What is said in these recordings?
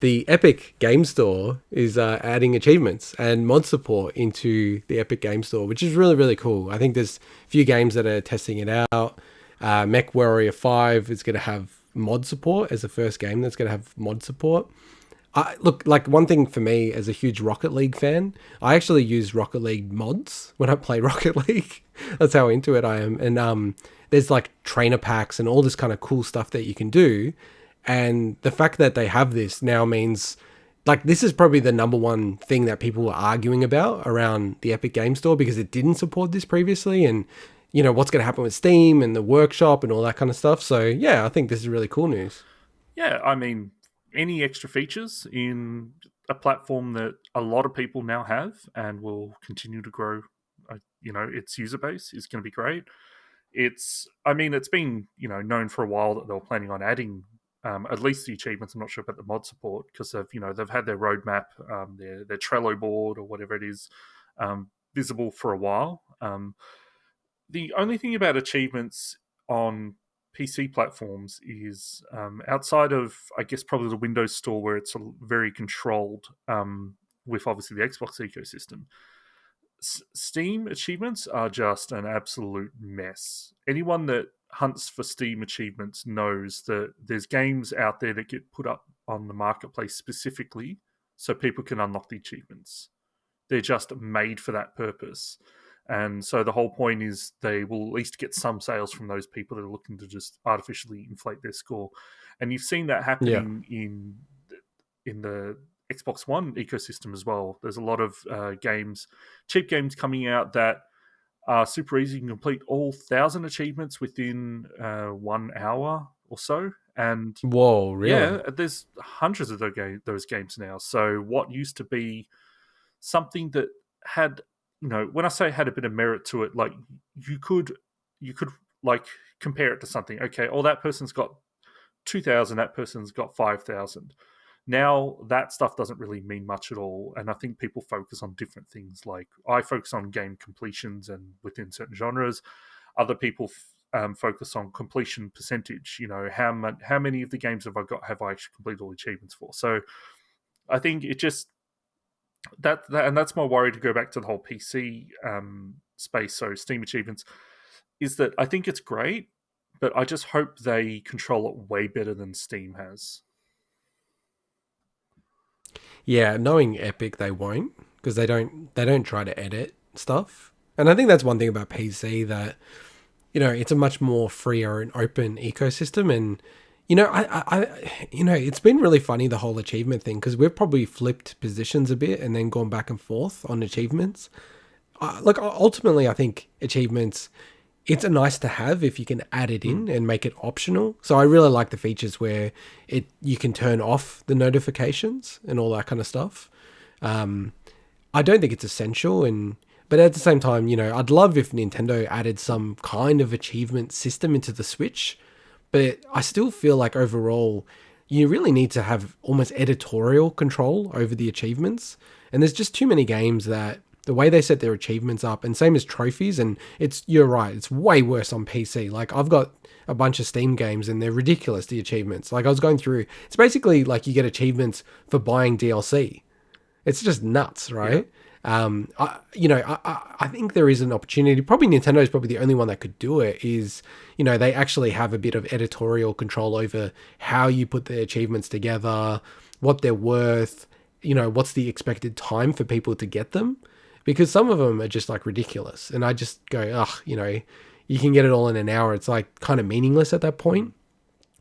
the Epic Game Store is adding achievements and mod support into the Epic Game Store, which is really, really cool. I think there's a few games that are testing it out. MechWarrior 5 is going to have mod support as the first game that's going to have mod support. Look, like one thing for me as a huge Rocket League fan, I actually use Rocket League mods when I play Rocket League. That's how into it I am. And there's like trainer packs and all this kind of cool stuff that you can do. And the fact that they have this now means like this is probably the number one thing that people were arguing about around the Epic Game Store because it didn't support this previously. And you know what's going to happen with Steam and the workshop and all that kind of stuff. So yeah, I think this is really cool news. Yeah, I mean, any extra features in a platform that a lot of people now have and will continue to grow, its user base is going to be great. I mean, it's been known for a while that they were planning on adding at least the achievements. I'm not sure about the mod support because they've had their roadmap, their Trello board or whatever it is, visible for a while. The only thing about achievements on PC platforms is outside of, I guess, probably the Windows Store where it's very controlled with obviously the Xbox ecosystem. Steam achievements are just an absolute mess. Anyone that hunts for Steam achievements knows that there's games out there that get put up on the marketplace specifically so people can unlock the achievements. They're just made for that purpose. And so the whole point is they will at least get some sales from those people that are looking to just artificially inflate their score. And you've seen that Yeah. happening in the Xbox One ecosystem as well. There's a lot of cheap games coming out that are super easy. You can complete all 1,000 achievements within 1 hour or so. And Whoa, really? yeah, there's hundreds of those games now. So what used to be something that had, when I say had a bit of merit to it, like you could like compare it to something. Okay, oh, that person's got 2,000, that person's got 5,000. Now that stuff doesn't really mean much at all, and I think people focus on different things. Like I focus on game completions and within certain genres. Other people focus on completion percentage. How many of the games have I actually completed all the achievements for? So I think it just and that's my worry to go back to the whole PC space. So Steam achievements is that I think it's great, but I just hope they control it way better than Steam has. Yeah, knowing Epic, they won't because they don't try to edit stuff. And I think that's one thing about PC that it's a much more freer and open ecosystem. And it's been really funny the whole achievement thing because we've probably flipped positions a bit and then gone back and forth on achievements. Look, ultimately, I think achievements it's a nice to have if you can add it in and make it optional. So I really like the features where you can turn off the notifications and all that kind of stuff. I don't think it's essential, but at the same time, I'd love if Nintendo added some kind of achievement system into the Switch. But I still feel like overall, you really need to have almost editorial control over the achievements. And there's just too many games that the way they set their achievements up, and same as trophies, and you're right, it's way worse on PC. Like I've got a bunch of Steam games and they're ridiculous, the achievements. Like I was going through, it's basically like you get achievements for buying DLC. It's just nuts, Yeah. right? I think there is an opportunity. Probably Nintendo is probably the only one that could do it. Is they actually have a bit of editorial control over how you put the achievements together, what they're worth. What's the expected time for people to get them? Because some of them are just like ridiculous, and I just go, ugh, you can get it all in an hour. It's like kind of meaningless at that point.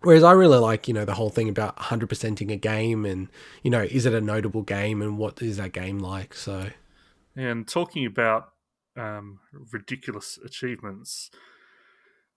Whereas I really like, the whole thing about 100%ing a game and, is it a notable game and what is that game like? So, And talking about ridiculous achievements,